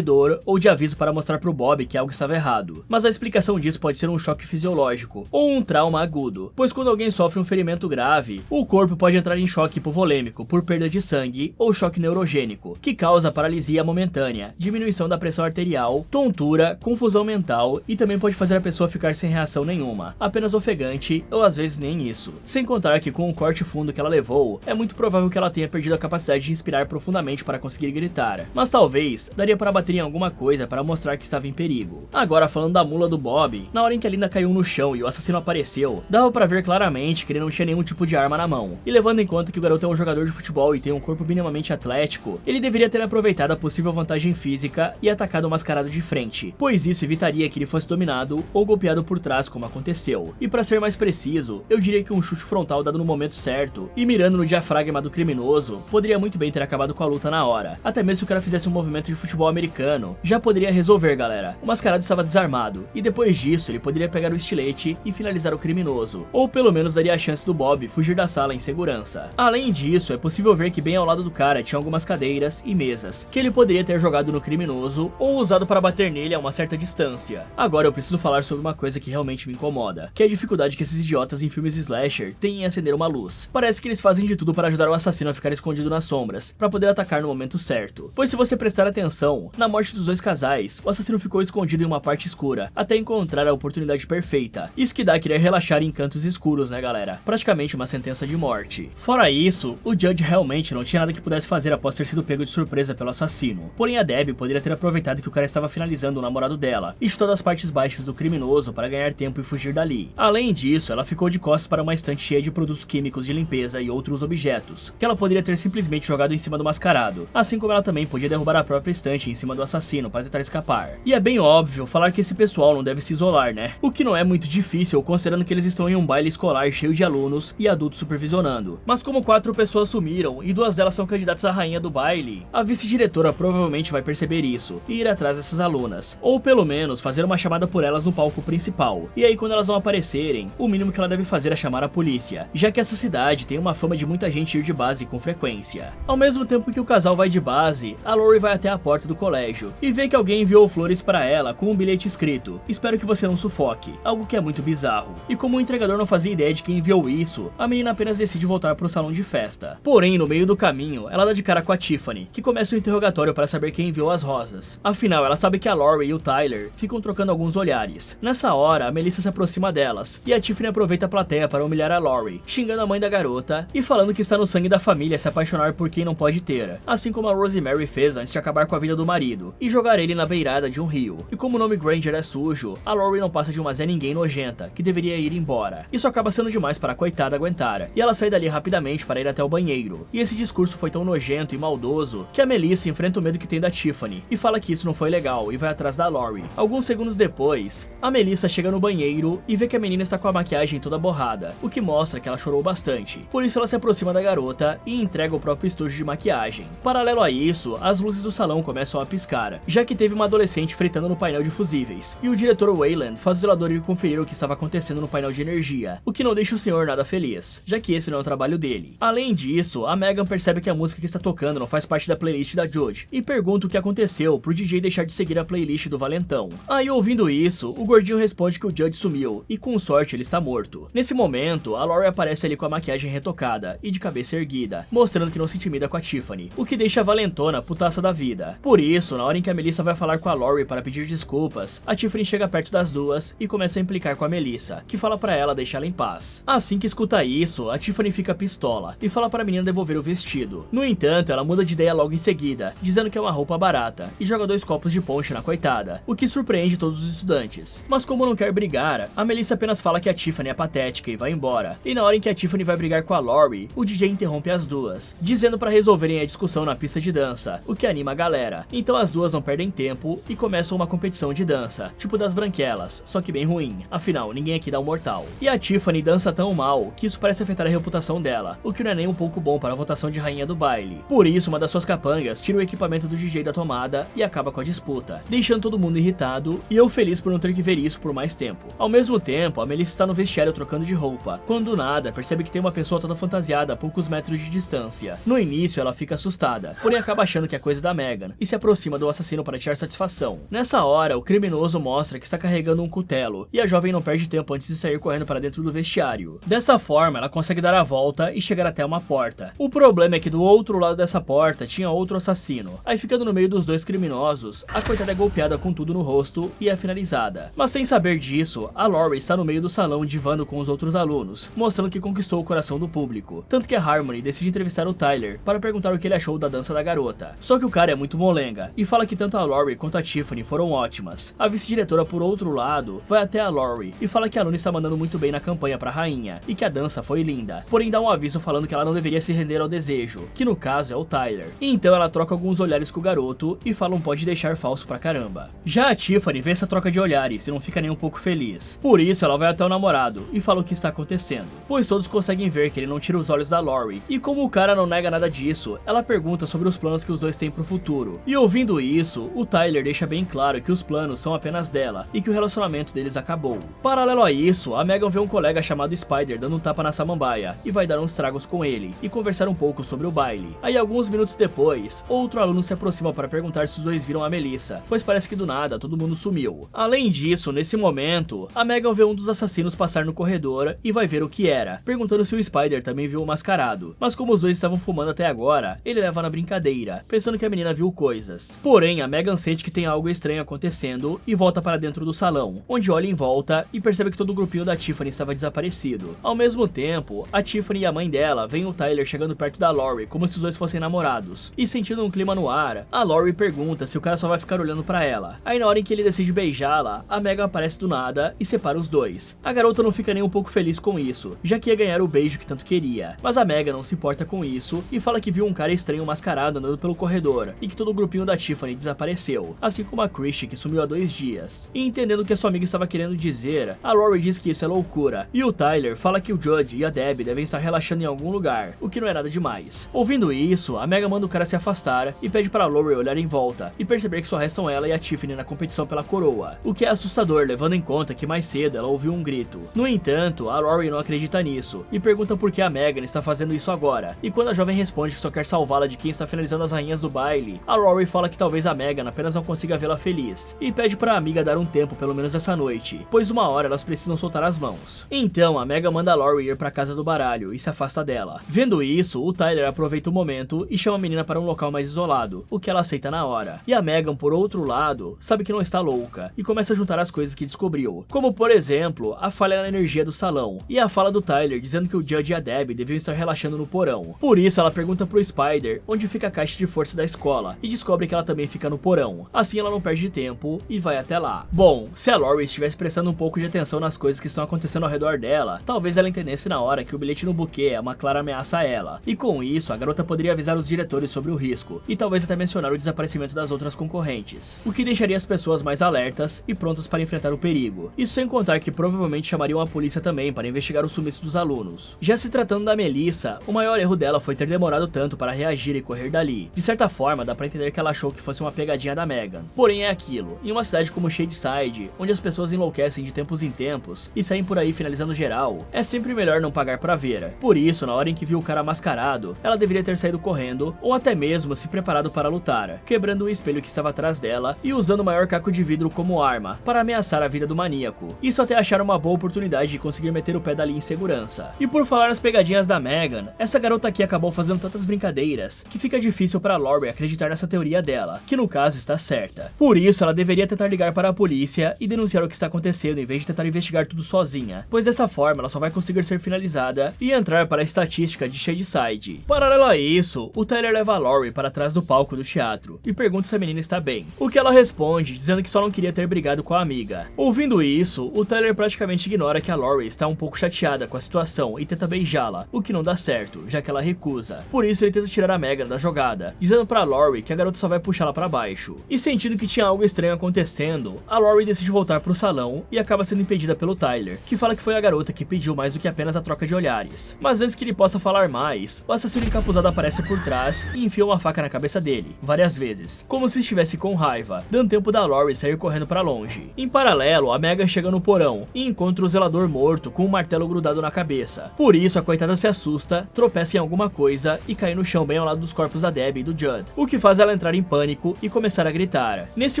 dor ou de aviso para mostrar pro Bob que algo estava errado. Mas a explicação disso pode ser um choque fisiológico ou um trauma agudo, pois quando alguém sofre um ferimento grave, o corpo pode entrar em choque hipovolêmico por perda de sangue ou choque neurogênico, que causa paralisia momentânea, diminuição da pressão arterial, tontura, confusão mental e também pode fazer a pessoa ficar sem reação nenhuma, apenas ofegante ou às vezes nem isso. Sem contar que com o corte fundo que ela levou, é muito provável que ela tenha perdido a capacidade de respirar profundamente para conseguir gritar, mas talvez daria para bater em alguma coisa para mostrar que estava em perigo. Agora falando da mula do Bob, na hora em que a Linda caiu no chão e o assassino apareceu, dava para ver claramente que ele não tinha nenhum tipo de arma na mão, e levando em conta que o garoto é um jogador de futebol e tem um corpo minimamente atlético, ele deveria ter aproveitado a possível vantagem física e atacado o mascarado de frente, pois isso evitaria que ele fosse dominado ou golpeado por trás como aconteceu. E para ser mais preciso, eu diria que um chute frontal dado no momento certo e mirando no diafragma do criminoso poderia muito bem ter acabado com a luta na hora. Até mesmo se o cara fizesse um movimento de futebol americano, já poderia resolver, galera. O mascarado estava desarmado e depois disso ele poderia pegar o estilete e finalizar o criminoso, ou pelo menos daria a chance do Bob fugir da sala em segurança. Além disso, é possível ver que bem ao lado do cara tinha algumas cadeiras e mesas, que ele poderia ter jogado no criminoso ou usado para bater nele a uma certa distância. Agora eu preciso falar sobre uma coisa que realmente me incomoda, que é a dificuldade que esses idiotas em filmes slasher têm em acender uma luz. Parece que eles fazem de tudo para ajudar o assassino a ficar escondido nas sombras, para poder atacar no momento certo. Pois se você prestar atenção, na morte dos dois casais, o assassino ficou escondido em uma parte escura, até encontrar a oportunidade perfeita. Isso que dá a querer relaxar em cantos escuros, né galera? Praticamente uma sentença de morte. Fora isso, o Judge realmente não tinha nada que pudesse fazer após ter sido pego de surpresa pelo assassino. Porém a Debbie poderia ter aproveitado que o cara estava finalizando o namorado dela, e chutou das partes baixas do criminoso para ganhar tempo e fugir dali. Além disso, ela ficou de costas para uma estante cheia de produtos químicos de limpeza e outros objetos, que ela poderia ter simplesmente jogado em cima do mascarado, assim como ela também podia derrubar a própria estante em cima do assassino para tentar escapar. E é bem óbvio falar que esse pessoal não deve se isolar, né? O que não é muito difícil considerando que eles estão em um baile escolar cheio de alunos e adultos supervisionando. Mas como 4 pessoas sumiram e 2 delas são candidatas à rainha do baile, a vice-diretora provavelmente vai perceber isso e ir atrás dessas alunas, ou pelo menos fazer uma chamada por elas no palco principal. E aí quando elas não aparecerem, o mínimo que ela deve fazer é chamar a polícia, já que essa cidade tem uma fama de muita gente ir de base com frequência. Ao mesmo tempo que o casal vai de base, a Lori vai até a porta do colégio e vê que alguém enviou flores para ela com um bilhete escrito: "Espero que você não sufoque", algo que é muito bizarro. E como o entregador não fazia ideia de quem enviou isso, a menina apenas decide voltar pro salão de festa. Porém, no meio do caminho, ela dá de cara com a Tiffany, que começa o interrogatório para saber quem enviou as rosas. Afinal, ela sabe que a Lori e o Tyler ficam trocando alguns olhares. Nessa hora, a Melissa se aproxima delas, e a Tiffany aproveita a plateia para humilhar a Lori, xingando a mãe da garota e falando que está no sangue da família se apaixonar por quem não pode ter, assim como a Rosemary fez antes de acabar com a vida do marido, e jogar ele na beirada de um rio. E como o nome Granger é sujo, a Lori não passa de uma Zé Ninguém nojenta, que deveria ir embora. Isso acaba sendo demais para a coitada aguentar, e ela sai dali rapidamente para ir até o banheiro. E esse discurso foi tão nojento e maldoso que a Melissa enfrenta o medo que tem da Tiffany, e fala que isso não foi legal e vai atrás da Lori. Alguns segundos depois, a Melissa chega no banheiro e vê que a menina está com a maquiagem toda borrada, o que mostra que ela chorou bastante. Por isso ela se aproxima da garota e entrega o próprio estojo de maquiagem. Paralelo a isso, as luzes do salão começam a piscar, já que teve uma adolescente fritando no painel de fusíveis, e o diretor Wayland faz o zelador ir conferir o que estava acontecendo no painel de energia, o que não deixa o senhor nada feliz, já que esse não é o trabalho dele. Além disso, a Megan percebe que a música que está tocando não faz parte da playlist da Judge, e pergunta o que aconteceu pro DJ deixar de seguir a playlist do valentão. Aí ouvindo isso, o gordinho responde que o Judge sumiu, e com sorte ele está morto. Nesse momento, a Lori aparece ali com a maquiagem retocada e de cabeça erguida, mostrando que não se intimida com a Tiffany, o que deixa a valentona putaça da vida. Por isso, na hora em que a Melissa vai falar com a Lori para pedir desculpas, a Tiffany chega perto das duas e começa a implicar com a Melissa, que fala pra ela deixar ela em paz. Assim que escuta isso, a Tiffany fica pistola e fala pra menina devolver o vestido. No entanto, ela muda de ideia logo em seguida, dizendo que é uma roupa barata, e joga 2 copos de ponche na coitada, o que surpreende todos os estudantes. Mas como não quer brigar, a Melissa apenas fala que a Tiffany é patética e vai embora. E na hora em que a Tiffany vai brigar com a Lori, o DJ interrompe as duas, dizendo pra resolverem a discussão na pista de dança, o que anima a galera. Então as duas não perdem tempo e começam uma competição de dança, tipo das branquelas, só que bem ruim, afinal ninguém aqui dá um mortal. E a Tiffany dança tão mal que isso parece afetar a reputação dela, o que não é nem um pouco bom para a votação de rainha do baile. Por isso, uma das suas capangas tira o equipamento do DJ da tomada e acaba com a disputa, deixando todo mundo irritado e eu feliz por não ter que ver isso por mais tempo. Ao mesmo tempo, a Melissa está no vestiário trocando de roupa, quando do nada percebe que tem uma pessoa toda fantasiada a poucos metros de distância distância. No início ela fica assustada, porém acaba achando que é coisa da Megan e se aproxima do assassino para tirar satisfação. Nessa hora, o criminoso mostra que está carregando um cutelo e a jovem não perde tempo antes de sair correndo para dentro do vestiário. Dessa forma, ela consegue dar a volta e chegar até uma porta. O problema é que do outro lado dessa porta tinha outro assassino. Aí, ficando no meio dos dois criminosos, a coitada é golpeada com tudo no rosto e é finalizada. Mas sem saber disso, a Laurie está no meio do salão divando com os outros alunos, mostrando que conquistou o coração do público. Tanto que a Harmony decide entrevistar o Tyler para perguntar o que ele achou da dança da garota. Só que o cara é muito molenga e fala que tanto a Laurie quanto a Tiffany foram ótimas. A vice-diretora, por outro lado, vai até a Laurie e fala que a aluna está mandando muito bem na campanha pra rainha e que a dança foi linda, porém dá um aviso falando que ela não deveria se render ao desejo, que no caso é o Tyler. Então ela troca alguns olhares com o garoto e fala um pode deixar falso pra caramba. Já a Tiffany vê essa troca de olhares e não fica nem um pouco feliz. Por isso ela vai até o namorado e fala o que está acontecendo, pois todos conseguem ver que ele não tira os olhos da Laurie. E como o cara não nega nada disso, ela pergunta sobre os planos que os dois têm pro futuro. E ouvindo isso, o Tyler deixa bem claro que os planos são apenas dela e que o relacionamento deles acabou. Paralelo a isso, a Megan vê um colega chamado Spider dando um tapa na samambaia e vai dar uns tragos com ele e conversar um pouco sobre o baile. Aí alguns minutos depois, outro aluno se aproxima para perguntar se os dois viram a Melissa, pois parece que do nada todo mundo sumiu. Além disso, nesse momento, a Megan vê um dos assassinos passar no corredor e vai ver o que era, perguntando se o Spider também viu o mascarado. Mas como os dois estavam fumando até agora, ele leva na brincadeira, pensando que a menina viu coisas. Porém, a Megan sente que tem algo estranho acontecendo e volta para dentro do salão, onde olha em volta e percebe que todo o grupinho da Tiffany estava desaparecido. Ao mesmo tempo, a Tiffany e a mãe dela veem o Tyler chegando perto da Laurie como se os dois fossem namorados. E sentindo um clima no ar, a Laurie pergunta se o cara só vai ficar olhando pra ela. Aí na hora em que ele decide beijá-la, a Megan aparece do nada e separa os dois. A garota não fica nem um pouco feliz com isso, já que ia ganhar o beijo que tanto queria. Mas a Megan não se importa com isso e fala que viu um cara estranho mascarado andando pelo corredor e que todo o grupinho da Tiffany desapareceu, assim como a Christy, que sumiu há 2 dias. E entendendo o que a sua amiga estava querendo dizer, a Laurie diz que isso é loucura, e o Tyler fala que o Judge e a Debbie devem estar relaxando em algum lugar, o que não é nada demais. Ouvindo isso, a Megan manda o cara se afastar e pede para a Laurie olhar em volta e perceber que só restam ela e a Tiffany na competição pela coroa, o que é assustador levando em conta que mais cedo ela ouviu um grito. No entanto, a Laurie não acredita nisso e pergunta por que a Megan está fazendo isso agora, e quando a jovem responde que só quer salvá-la de quem está finalizando as rainhas do baile, a Laurie fala que talvez a Megan apenas não consiga vê-la feliz e pede para a amiga dar um tempo pelo menos essa noite, pois uma hora elas precisam soltar as mãos. Então a Megan manda a Laurie ir para casa do baralho e se afasta dela. Vendo isso, o Tyler aproveita o momento e chama a menina para um local mais isolado, o que ela aceita na hora. E a Megan, por outro lado, sabe que não está louca e começa a juntar as coisas que descobriu, como por exemplo, a falha na energia do salão e a fala do Tyler dizendo que o Judge e a Debbie deviam estar relaxando no porão. Por isso ela pergunta pro Spider onde fica a caixa de força da escola e descobre que ela também fica no porão. Assim ela não perde tempo e vai até lá. Bom, se a Laurie estivesse prestando um pouco de atenção nas coisas que estão acontecendo ao redor dela, talvez ela entendesse na hora que o bilhete no buquê é uma clara ameaça a ela. E com isso, a garota poderia avisar os diretores sobre o risco e talvez até mencionar o desaparecimento das outras concorrentes, o que deixaria as pessoas mais alertas e prontas para enfrentar o perigo. Isso sem contar que provavelmente chamariam a polícia também para investigar o sumiço dos alunos. Já se tratando da Melissa, o maior erro dela foi ter demorado tanto para reagir e correr dali. De certa forma, dá pra entender que ela achou que fosse uma pegadinha da Megan. Porém é aquilo, em uma cidade como Shadeside, onde as pessoas enlouquecem de tempos em tempos e saem por aí finalizando geral, é sempre melhor não pagar pra ver. Por isso, na hora em que viu o cara mascarado, ela deveria ter saído correndo ou até mesmo se preparado para lutar, quebrando o espelho que estava atrás dela e usando o maior caco de vidro como arma para ameaçar a vida do maníaco. Isso até achar uma boa oportunidade de conseguir meter o pé dali em segurança. E por falar nas pegadinhas da Megan, essa garota aqui acabou fazendo tantas brincadeiras que fica difícil para Laurie acreditar nessa teoria dela, que no caso está certa. Por isso, ela deveria tentar ligar para a polícia e denunciar o que está acontecendo em vez de tentar investigar tudo sozinha, pois dessa forma ela só vai conseguir ser finalizada e entrar para a estatística de Shadeside. Paralelo a isso, o Tyler leva a Laurie para trás do palco do teatro e pergunta se a menina está bem, o que ela responde dizendo que só não queria ter brigado com a amiga. Ouvindo isso, o Tyler praticamente ignora que a Laurie está um pouco chateada com a situação e tenta beijá-la, o que não dá certo, já que ela recusa. Por isso ele tenta tirar a Megan da jogada, dizendo pra Laurie que a garota só vai puxá-la pra baixo. E sentindo que tinha algo estranho acontecendo, a Laurie decide voltar pro salão e acaba sendo impedida pelo Tyler, que fala que foi a garota que pediu mais do que apenas a troca de olhares. Mas antes que ele possa falar mais, o assassino encapuzado aparece por trás e enfia uma faca na cabeça dele, várias vezes, como se estivesse com raiva, dando tempo da Laurie sair correndo pra longe. Em paralelo, a Megan chega no porão e encontra o zelador morto com um martelo grudado na cabeça. Por isso, a coitada se assusta, tropeça em alguma coisa e cair no chão bem ao lado dos corpos da Debbie e do Judd, o que faz ela entrar em pânico e começar a gritar. Nesse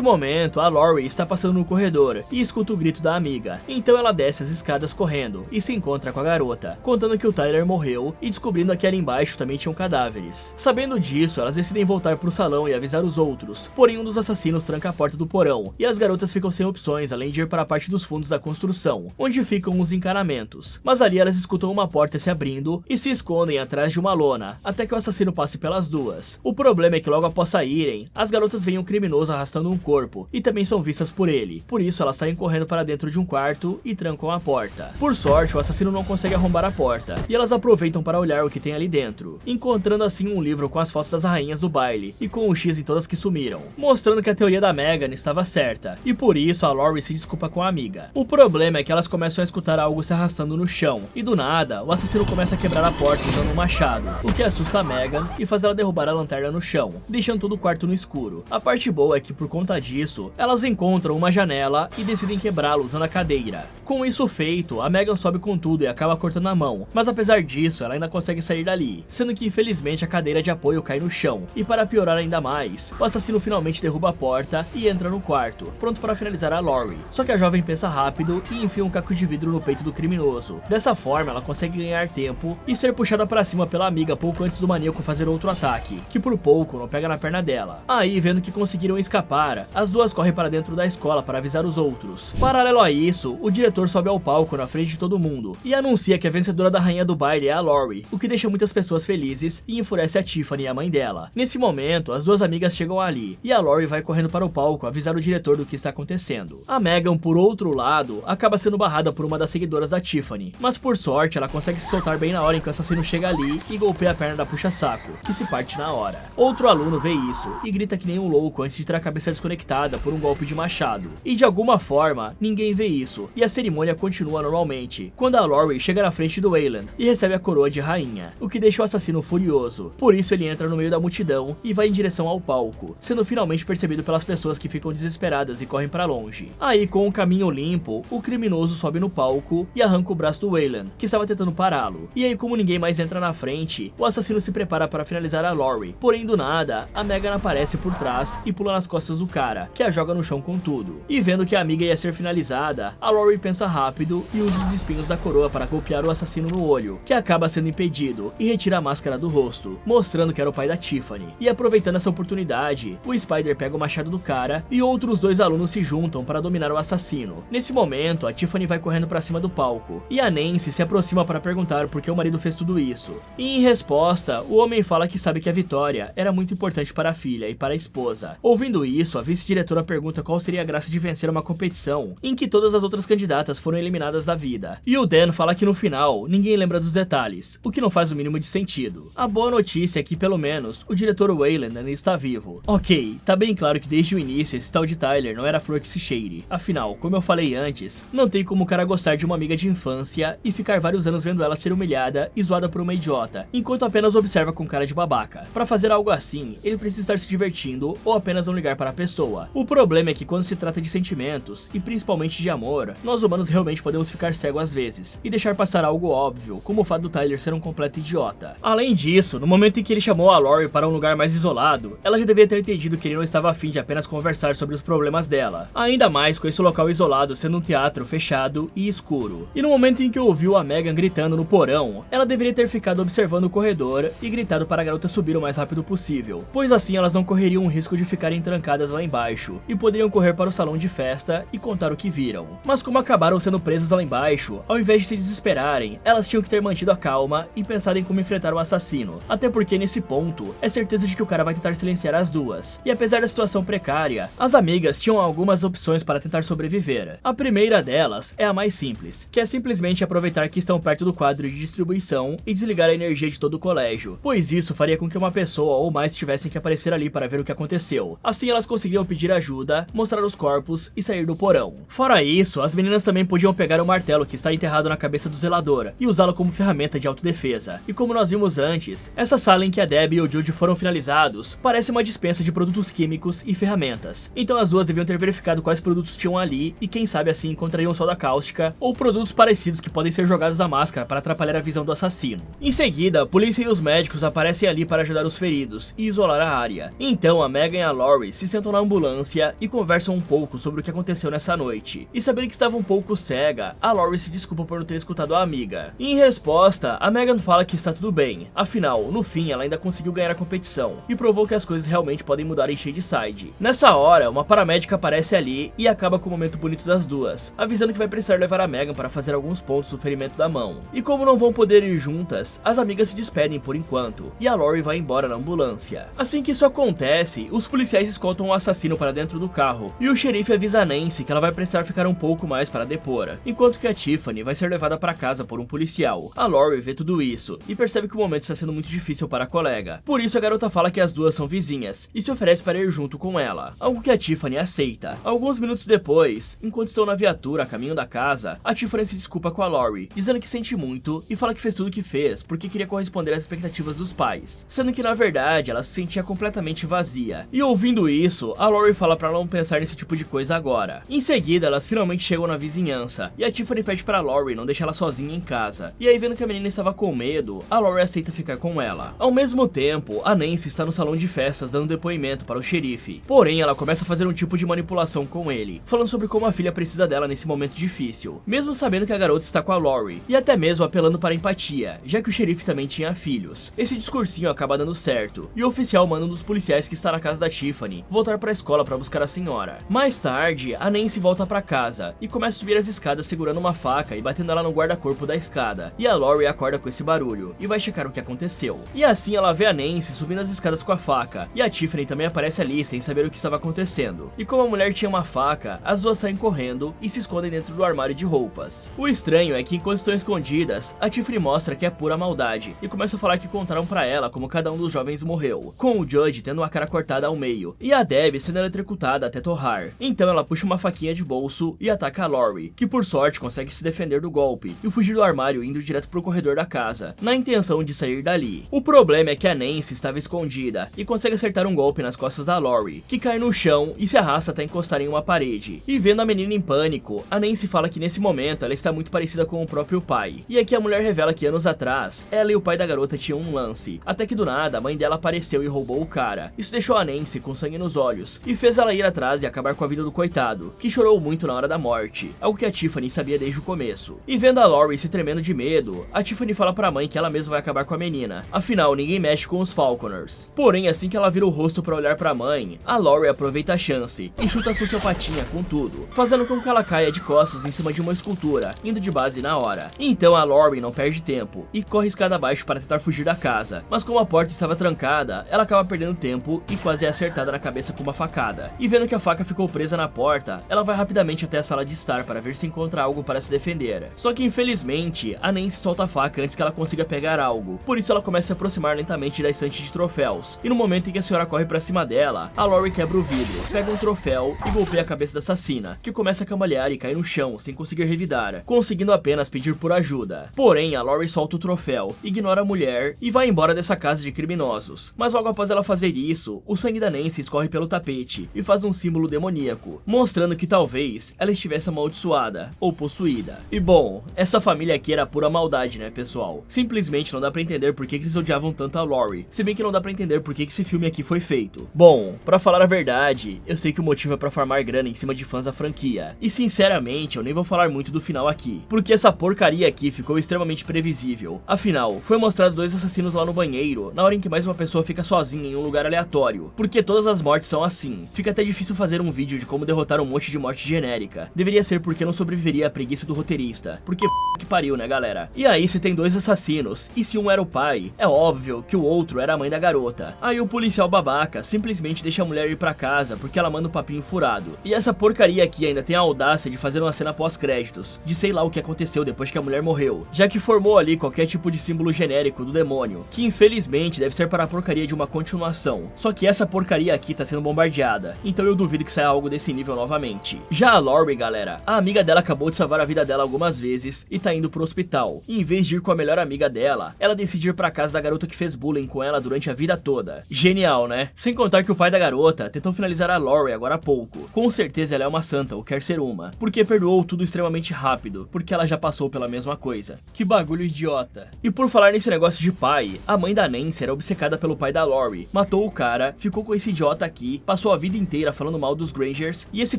momento, a Laurie está passando no corredor e escuta o grito da amiga, então ela desce as escadas correndo e se encontra com a garota, contando que o Tyler morreu e descobrindo que ali embaixo também tinham cadáveres. Sabendo disso, elas decidem voltar pro salão e avisar os outros, porém um dos assassinos tranca a porta do porão e as garotas ficam sem opções além de ir para a parte dos fundos da construção, onde ficam os encanamentos. Mas ali elas escutam uma porta se abrindo e se escondem atrás de uma lona, até que o assassino passe pelas duas. O problema é que logo após saírem, as garotas veem um criminoso arrastando um corpo e também são vistas por ele, por isso elas saem correndo para dentro de um quarto e trancam a porta. Por sorte, o assassino não consegue arrombar a porta e elas aproveitam para olhar o que tem ali dentro, encontrando assim um livro com as fotos das rainhas do baile e com um X em todas que sumiram, mostrando que a teoria da Megan estava certa, e por isso a Laurie se desculpa com a amiga. O problema é que elas começam a escutar algo se arrastando no chão, e do nada, o assassino começa a quebrar a porta usando um machado, o que assusta a Megan e faz ela derrubar a lanterna no chão, deixando todo o quarto no escuro. A parte boa é que por conta disso, elas encontram uma janela e decidem quebrá-la usando a cadeira. Com isso feito, a Megan sobe com tudo e acaba cortando a mão, mas apesar disso, ela ainda consegue sair dali, sendo que infelizmente a cadeira de apoio cai no chão, e para piorar ainda mais, o assassino finalmente derruba a porta e entra no quarto, pronto para finalizar a Laurie. Só que a jovem pensa rápido e enfia um caco de vidro no peito do criminoso. Dessa forma, ela consegue ganhar tempo e ser puxada para cima pela amiga pouco antes do maníaco fazer outro ataque, que por pouco não pega na perna dela. Aí, vendo que conseguiram escapar, as duas correm para dentro da escola para avisar os outros. Paralelo a isso, o diretor sobe ao palco na frente de todo mundo e anuncia que a vencedora da rainha do baile é a Laurie, o que deixa muitas pessoas felizes e enfurece a Tiffany e a mãe dela. Nesse momento, as duas amigas chegam ali e a Laurie vai correndo para o palco avisar o diretor do que está acontecendo. A Megan, por outro lado, acaba sendo barrada por uma das seguidoras da Tiffany, mas por sorte ela consegue se soltar bem na hora em que o assassino chega ali e golpeia a perna da puxa-saco, que se parte na hora. Outro aluno vê isso e grita que nem um louco antes de ter a cabeça desconectada por um golpe de machado. E de alguma forma, ninguém vê isso e a cerimônia continua normalmente, quando a Laurie chega na frente do Wayland e recebe a coroa de rainha, o que deixa o assassino furioso. Por isso ele entra no meio da multidão e vai em direção ao palco, sendo finalmente percebido pelas pessoas que ficam desesperadas e correm pra longe. Aí, com o caminho limpo, o criminoso sobe no palco e arranca o braço do Wayland, que estava tentando pará-lo. E aí, como ninguém mais entra na frente, o assassino se prepara para finalizar a Laurie. Porém, do nada, a Megan aparece por trás e pula nas costas do cara, que a joga no chão com tudo. E vendo que a amiga ia ser finalizada, a Laurie pensa rápido e usa os espinhos da coroa para golpear o assassino no olho, que acaba sendo impedido, e retira a máscara do rosto, mostrando que era o pai da Tiffany. E aproveitando essa oportunidade, o Spider pega o machado do cara e outros dois alunos se juntam para dominar o assassino. Nesse momento, a Tiffany vai correndo para cima do palco, e a Nancy se aproxima para perguntar por que o marido fez tudo isso. E em resposta, o homem fala que sabe que a vitória era muito importante para a filha e para a esposa. Ouvindo isso, a vice-diretora pergunta qual seria a graça de vencer uma competição em que todas as outras candidatas foram eliminadas da vida. E o Dan fala que no final, ninguém lembra dos detalhes, o que não faz o mínimo de sentido. A boa notícia é que, pelo menos, o diretor Wayland ainda está vivo. Ok, tá bem claro que desde o início esse tal de Tyler não era flor que se cheire. Afinal, como eu falei antes, não tem como o cara gostar de uma amiga de infância e ficar vários anos vendo ela ser humilhada e zoada por uma idiota, enquanto apenas observa com cara de babaca. Pra fazer algo assim, ele precisa estar se divertindo ou apenas não ligar para a pessoa. O problema é que quando se trata de sentimentos, e principalmente de amor, nós humanos realmente podemos ficar cegos às vezes, e deixar passar algo óbvio, como o fato do Tyler ser um completo idiota. Além disso, no momento em que ele chamou a Laurie para um lugar mais isolado, ela já devia ter entendido que ele não estava afim de apenas conversar sobre os problemas dela. Ainda mais com esse local isolado sendo um teatro fechado e escuro. E no momento em que ouviu a Megan gritando no porão, ela deveria ter ficado observando o corredor e gritado para a garota subir o mais rápido possível, pois assim elas não correriam o risco de ficarem trancadas lá embaixo, e poderiam correr para o salão de festa e contar o que viram. Mas como acabaram sendo presas lá embaixo, ao invés de se desesperarem, elas tinham que ter mantido a calma e pensado em como enfrentar o assassino, até porque nesse ponto, é certeza de que o cara vai tentar silenciar as duas. E apesar da situação precária, as amigas tinham algumas opções para tentar sobreviver. A primeira delas é a mais simples, que é simplesmente aproveitar que estão perto do quadro de distribuição e desligar a energia de todo o colégio, pois isso faria com que uma pessoa ou mais tivessem que aparecer ali para ver o que aconteceu. Assim elas conseguiam pedir ajuda, mostrar os corpos e sair do porão. Fora isso, as meninas também podiam pegar o martelo que está enterrado na cabeça do zelador e usá-lo como ferramenta de autodefesa. E como nós vimos antes, essa sala em que a Debbie e o Jude foram finalizados parece uma dispensa de produtos químicos e ferramentas. Então as duas deviam ter verificado quais produtos tinham ali e quem sabe assim encontrariam soda cáustica ou produtos parecidos que podem ser jogados na máscara para atrapalhar a visão do assassino. Em seguida, seguida, a polícia e os médicos aparecem ali para ajudar os feridos e isolar a área. Então a Megan e a Lori se sentam na ambulância e conversam um pouco sobre o que aconteceu nessa noite. E sabendo que estava um pouco cega, a Lori se desculpa por não ter escutado a amiga. E em resposta, a Megan fala que está tudo bem, afinal, no fim ela ainda conseguiu ganhar a competição e provou que as coisas realmente podem mudar em Shadyside. Nessa hora, uma paramédica aparece ali e acaba com o momento bonito das duas, avisando que vai precisar levar a Megan para fazer alguns pontos do ferimento da mão. E como não vão poder ir juntas, as amigas se despedem por enquanto, e a Lori vai embora na ambulância. Assim que isso acontece, os policiais escoltam o assassino para dentro do carro, e o xerife avisa a Nancy que ela vai precisar ficar um pouco mais para depor, enquanto que a Tiffany vai ser levada para casa por um policial. A Lori vê tudo isso, e percebe que o momento está sendo muito difícil para a colega. Por isso a garota fala que as duas são vizinhas, e se oferece para ir junto com ela, algo que a Tiffany aceita. Alguns minutos depois, enquanto estão na viatura a caminho da casa, a Tiffany se desculpa com a Lori, dizendo que sente muito e fala que fez tudo o que fez porque queria corresponder às expectativas dos pais, sendo que na verdade ela se sentia completamente vazia. E ouvindo isso, a Lori fala pra ela não pensar nesse tipo de coisa agora. Em seguida, elas finalmente chegam na vizinhança, e a Tiffany pede pra Lori não deixar ela sozinha em casa. E aí, vendo que a menina estava com medo, a Lori aceita ficar com ela. Ao mesmo tempo, a Nancy está no salão de festas dando depoimento para o xerife. Porém, ela começa a fazer um tipo de manipulação com ele, falando sobre como a filha precisa dela nesse momento difícil, mesmo sabendo que a garota está com a Lori, e até mesmo apelando para empatia, já que o xerife também tinha filhos. Esse discursinho acaba dando certo, e o oficial manda um dos policiais que está na casa da Tiffany voltar para a escola para buscar a senhora. Mais tarde, a Nancy volta para casa e começa a subir as escadas segurando uma faca e batendo ela no guarda-corpo da escada, e a Lori acorda com esse barulho e vai checar o que aconteceu. E assim ela vê a Nancy subindo as escadas com a faca, e a Tiffany também aparece ali sem saber o que estava acontecendo. E como a mulher tinha uma faca, as duas saem correndo e se escondem dentro do armário de roupas. O estranho é que enquanto estão escondidas, a Tiffany mostra que é pura maldade e começa a falar que contaram pra ela como cada um dos jovens morreu, com o Judge tendo a cara cortada ao meio e a Deb sendo eletrocutada até torrar. Então ela puxa uma faquinha de bolso e ataca a Lori, que por sorte consegue se defender do golpe e fugir do armário indo direto pro corredor da casa, na intenção de sair dali. O problema é que a Nancy estava escondida e consegue acertar um golpe nas costas da Lori, que cai no chão e se arrasta até encostar em uma parede. E vendo a menina em pânico, a Nancy fala que nesse momento ela está muito parecida com o próprio pai. E aqui a mulher revela que anos atrás, ela e o pai da garota tinham um lance, até que do nada a mãe dela apareceu e roubou o cara. Isso deixou a Nancy com sangue nos olhos e fez ela ir atrás e acabar com a vida do coitado, que chorou muito na hora da morte, algo que a Tiffany sabia desde o começo. E vendo a Lori se tremendo de medo, a Tiffany fala pra mãe que ela mesma vai acabar com a menina, afinal ninguém mexe com os Falconers. Porém, assim que ela vira o rosto pra olhar pra mãe, a Lori aproveita a chance e chuta a sociopatinha com tudo, fazendo com que ela caia de costas em cima de uma escultura, indo de base na hora. Então a Lori não perde tempo e corre escada abaixo para tentar fugir da casa, mas como a porta estava trancada, ela acaba perdendo tempo e quase é acertada na cabeça com uma facada. E vendo que a faca ficou presa na porta, ela vai rapidamente até a sala de estar para ver se encontra algo para se defender. Só que infelizmente, a Nancy solta a faca antes que ela consiga pegar algo, por isso ela começa a se aproximar lentamente da estante de troféus, e no momento em que a senhora corre pra cima dela, a Lori quebra o vidro, pega um troféu e golpeia a cabeça da assassina, que começa a cambalear e cair no chão sem conseguir revidar, conseguindo apenas pedir por ajuda. Porém, a Lori solta o troféu, ignora a mulher e vai embora dessa casa de criminosos. Mas logo após ela fazer isso, o sangue da Nancy escorre pelo tapete e faz um símbolo demoníaco, mostrando que talvez ela estivesse amaldiçoada ou possuída. E bom, essa família aqui era pura maldade, né, pessoal? Simplesmente não dá pra entender por que eles odiavam tanto a Lori, se bem que não dá pra entender por que esse filme aqui foi feito. Bom, pra falar a verdade, eu sei que o motivo é pra farmar grana em cima de fãs da franquia, e sinceramente eu nem vou falar muito do final aqui, porque essa porcaria aqui ficou extremamente previsível. Afinal, foi mostrado dois assassinos lá no banheiro, na hora em que mais uma pessoa fica sozinha em um lugar aleatório, porque todas as mortes são assim. Fica até difícil fazer um vídeo de como derrotar um monte de morte genérica. Deveria ser porque não sobreviveria à preguiça do roteirista, porque que pariu, né, galera? E aí, se tem dois assassinos, e se um era o pai, é óbvio que o outro era a mãe da garota. Aí o policial babaca simplesmente deixa a mulher ir pra casa porque ela manda um papinho furado. E essa porcaria aqui ainda tem a audácia de fazer uma cena pós-créditos, de sei lá o que aconteceu depois que a mulher morreu, já que formou ali qualquer tipo de símbolo genérico do demônio, que infelizmente deve ser para a porcaria de uma continuação. Só que essa porcaria aqui tá sendo bombardeada, então eu duvido que saia algo desse nível novamente. Já a Lori, galera, a amiga dela acabou de salvar a vida dela algumas vezes e tá indo pro hospital. E em vez de ir com a melhor amiga dela, ela decide ir pra casa da garota que fez bullying com ela durante a vida toda. Genial, né? Sem contar que o pai da garota tentou finalizar a Lori agora há pouco. Com certeza ela é uma santa, ou quer ser uma, porque perdoou tudo extremamente rápido, porque ela já passou pela mesma coisa. Que bagulho idiota. E por por falar nesse negócio de pai, a mãe da Nancy era obcecada pelo pai da Lori, matou o cara, ficou com esse idiota aqui, passou a vida inteira falando mal dos Grangers, e esse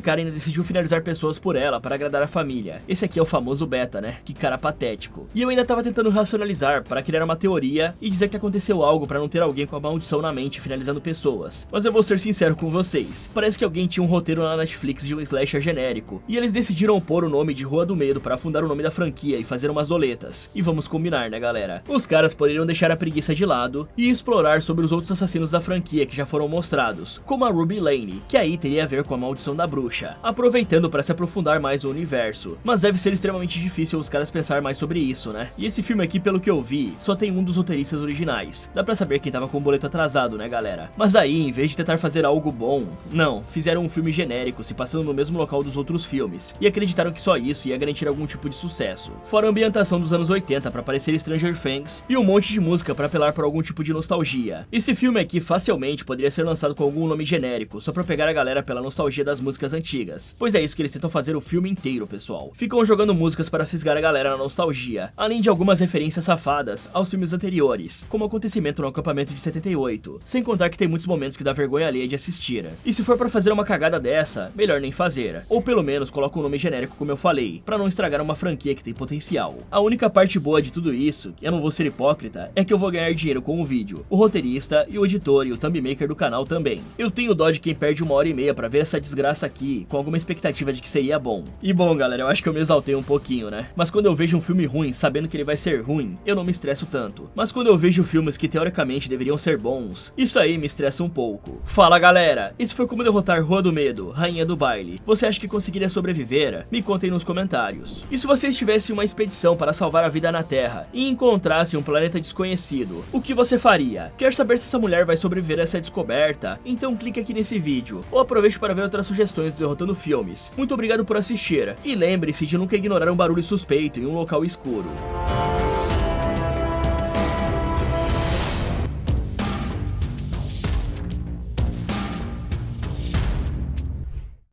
cara ainda decidiu finalizar pessoas por ela para agradar a família. Esse aqui é o famoso beta, né? Que cara patético. E eu ainda tava tentando racionalizar para criar uma teoria e dizer que aconteceu algo para não ter alguém com a maldição na mente finalizando pessoas. Mas eu vou ser sincero com vocês, parece que alguém tinha um roteiro na Netflix de um slasher genérico, e eles decidiram pôr o nome de Rua do Medo para afundar o nome da franquia e fazer umas doletas. E vamos combinar, né galera? Os caras poderiam deixar a preguiça de lado e explorar sobre os outros assassinos da franquia que já foram mostrados, como a Ruby Lane, que aí teria a ver com a maldição da bruxa, aproveitando para se aprofundar mais no universo. Mas deve ser extremamente difícil os caras pensar mais sobre isso, né? E esse filme aqui, pelo que eu vi, só tem um dos roteiristas originais. Dá pra saber quem tava com o boleto atrasado, né galera? Mas aí, em vez de tentar fazer algo bom, não, fizeram um filme genérico, se passando no mesmo local dos outros filmes, e acreditaram que só isso ia garantir algum tipo de sucesso. Fora a ambientação dos anos 80 pra parecer Stranger Things, e um monte de música pra apelar por algum tipo de nostalgia. Esse filme aqui facilmente poderia ser lançado com algum nome genérico, só pra pegar a galera pela nostalgia das músicas antigas. Pois é isso que eles tentam fazer o filme inteiro, pessoal. Ficam jogando músicas para fisgar a galera na nostalgia, além de algumas referências safadas aos filmes anteriores, como o acontecimento no acampamento de 78, sem contar que tem muitos momentos que dá vergonha alheia de assistir. E se for pra fazer uma cagada dessa, melhor nem fazer. Ou pelo menos coloca um nome genérico como eu falei, pra não estragar uma franquia que tem potencial. A única parte boa de tudo isso, eu não vou ser hipócrita, é que eu vou ganhar dinheiro com o vídeo, o roteirista e o editor e o thumbmaker do canal também. Eu tenho dó de quem perde 1h30 pra ver essa desgraça aqui, com alguma expectativa de que seria bom. E bom galera, eu acho que eu me exaltei um pouquinho, né? Mas quando eu vejo um filme ruim, sabendo que ele vai ser ruim, eu não me estresso tanto. Mas quando eu vejo filmes que teoricamente deveriam ser bons, isso aí me estressa um pouco. Fala galera, esse foi como derrotar Rua do Medo, Rainha do Baile. Você acha que conseguiria sobreviver? Me contem nos comentários. E se vocês tivessem uma expedição para salvar a vida na Terra e encontrassem um planeta desconhecido, o que você faria? Quer saber se essa mulher vai sobreviver a essa descoberta? Então clique aqui nesse vídeo, ou aproveite para ver outras sugestões do Derrotando Filmes. Muito obrigado por assistir, e lembre-se de nunca ignorar um barulho suspeito em um local escuro.